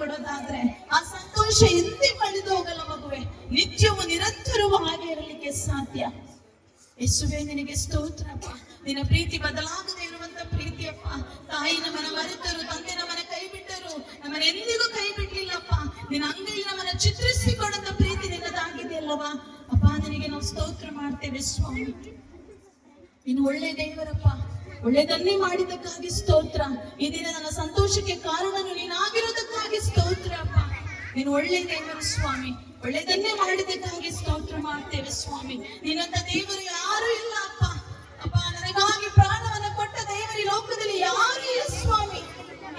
ಕೊಡೋದಾದ್ರೆ ಆ ಸಂತೋಷ ಎಂದೇ ಕಳೆದು ಹೋಗಲ್ಲ ಮಗುವೆ, ನಿತ್ಯವೂ ನಿರಂತರವೂ ಹಾಗೆ ಇರಲಿಕ್ಕೆ ಸಾಧ್ಯ. ಯೇಸುವೆ ನಿನಗೆ ಸ್ತೋತ್ರಪ್ಪ. ನಿನ್ನ ಪ್ರೀತಿ ಬದಲಾಗದೆ ಇರುವಂತ ಪ್ರೀತಿಯಪ್ಪ. ತಾಯಿ ನಮ್ಮನ್ನ ಮರೆತರು, ತಂದೆ ನಮ್ಮನ್ನ ಕೈ ಬಿಟ್ಟರು, ನಮ್ಮನ್ನ ಎಂದಿಗೂ ಕೈ ಬಿಡ್ಲಿಲ್ಲಪ್ಪ. ನಿನ್ನ ಅಂಗೈಲಿ ನಮ್ಮನ್ನ ಚಿತ್ರಿಸಿಕೊಂಡಂತ ಪ್ರೀತಿ ನಿನ್ನದಾಗಿದೆ ಅಲ್ಲವಾ ಅಪ್ಪ. ನಿನಗೆ ನಾವು ಸ್ತೋತ್ರ ಮಾಡ್ತೇವೆ ಸ್ವಾಮಿ. ನೀನು ಒಳ್ಳೆ ದೇವರಪ್ಪ, ಒಳ್ಳೆದನ್ನೇ ಮಾಡಿದ್ದಕ್ಕಾಗಿ ಸ್ತೋತ್ರ. ಈ ದಿನ ನನ್ನ ಸಂತೋಷಕ್ಕೆ ಕಾರಣನು ನೀನಾಗಿರೋದಕ್ಕಾಗಿ ಸ್ತೋತ್ರ ಅಪ್ಪ. ನೀನು ಒಳ್ಳೆ ದೇವರು ಸ್ವಾಮಿ, ಒಳ್ಳೆದನ್ನೇ ಮಾಡಿದ್ದಕ್ಕಾಗಿ ಸ್ತೋತ್ರ ಮಾಡ್ತೇವೆ ಸ್ವಾಮಿ. ನಿನ್ನಂತ ದೇವರು ಯಾರು ಇಲ್ಲ ಅಪ್ಪ. ಅಪ್ಪ ನನಗಾಗಿ ಪ್ರಾಣವನ್ನ ಕೊಟ್ಟ ದೇವರಿ ಲೋಕದಲ್ಲಿ ಯಾರು ಇಲ್ಲ ಸ್ವಾಮಿ.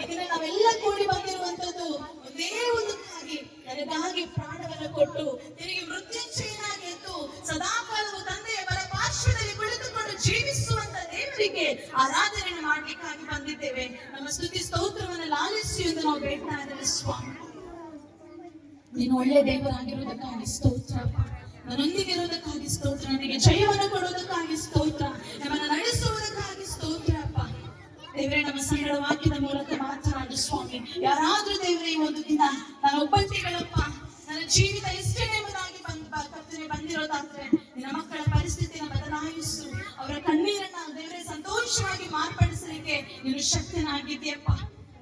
ಇದನ್ನ ನಾವೆಲ್ಲ ಕೂಡಿ ಬಂದಿರುವಂತದ್ದು ಒಂದೇ ಒಂದಕ್ಕಾಗಿ, ನನಗಾಗಿ ಪ್ರಾಣವನ್ನ ಕೊಟ್ಟು ನಿನಗೆ ಮೃತ್ಯುಂಜಯನಾಗಿ ಎದ್ದು ಸದಾಕಾಲವು ತಂದೆಯ ಬಲ ಪಾರ್ಶ್ವದಲ್ಲಿ ಕುಳಿತುಕೊಂಡು ಜೀವಿಸುವಂತ ದೇವರಿಗೆ ಆರಾಧನೆ ಮಾಡ್ಲಿಕ್ಕಾಗಿ ಬಂದಿದ್ದೇವೆ. ನಮ್ಮ ಸ್ತುತಿ ಸ್ತೋತ್ರವನ್ನ ಲಾಲಿಸಿ ಎಂದು ನಾವು ಬೇಡ್ತಾ ಇದ್ದೇವೆ ಸ್ವಾಮಿ. ನೀನು ಒಳ್ಳೆ ದೇವರಾಗಿರುವುದಕ್ಕಾಗಿ ಸ್ತೋತ್ರ, ನನ್ನೊಂದಿಗೆ ಇರುವುದಕ್ಕಾಗಿ ಸ್ತೋತ್ರ, ನನಗೆ ಜಯವನ್ನು ಕೊಡುವುದಕ್ಕಾಗಿ ಸ್ತೋತ್ರ, ನಮ್ಮನ್ನು ನಡೆಸುವುದಕ್ಕಾಗಿ ಸ್ತೋತ್ರ ಅಪ್ಪ. ದೇವರೇ ನಮ್ಮ ಸಂಗಡ ವಾಕ್ಯದ ಮೂಲಕ ಮಾತನಾಡು ಸ್ವಾಮಿ. ಯಾರಾದ್ರೂ ದೇವರೇ ಈ ಒಂದು ದಿನ ನಾನು ಒಬ್ಬಂಟಿಗಳಪ್ಪ, ನನ್ನ ಜೀವಿತ ಇಷ್ಟೇ ಎಂಬುದಾಗಿ ಕರ್ತನೆ ಬಂದಿರೋದಾದ್ರೆ ನಿನ್ನ ಮಕ್ಕಳ ಪರಿಸ್ಥಿತಿಯನ್ನು ಬದಲಾಯಿಸು. ಅವರ ಕಣ್ಣೀರನ್ನ ದೇವರೇ ಸಂತೋಷವಾಗಿ ಮಾರ್ಪಡಿಸಲಿಕ್ಕೆ ನೀನು ಶಕ್ತನಾಗಿದ್ದೀಯಪ್ಪ.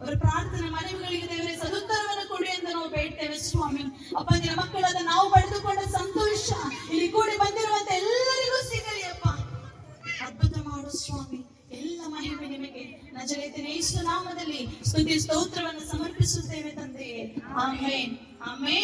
ಅವರ ಪ್ರಾರ್ಥನೆ ಮನವಿಗಳಿಗೆ ದೇವರೇ ಸದುತ್ತರವನ್ನು ಕೊಡಿ ಎಂದು ನಾವು ಬೇಡ್ತೇವೆ ಸ್ವಾಮಿ. ಅಪ್ಪ ನಿನ್ನ ಮಕ್ಕಳಾದ ನಾವು ಪಡೆದುಕೊಂಡ ಸಂತೋಷ ಇಲ್ಲಿ ಕೂಡಿ ಬಂದಿರುವಂತ ಎಲ್ಲರಿಗೂ ಸಿಗಲಿ ಅಪ್ಪ. ಅದ್ಭುತ ಮಾಡು ಸ್ವಾಮಿ. ಎಲ್ಲ ಮಹಿಮೆ ನಿಮಗೆ ನಜರೇತಿನ ಯೇಸು ನಾಮದಲ್ಲಿ ಸ್ತುತಿ ಸ್ತೋತ್ರವನ್ನು ಸಮರ್ಪಿಸುತ್ತೇವೆ ತಂದೆಯೇ. Amen, amen.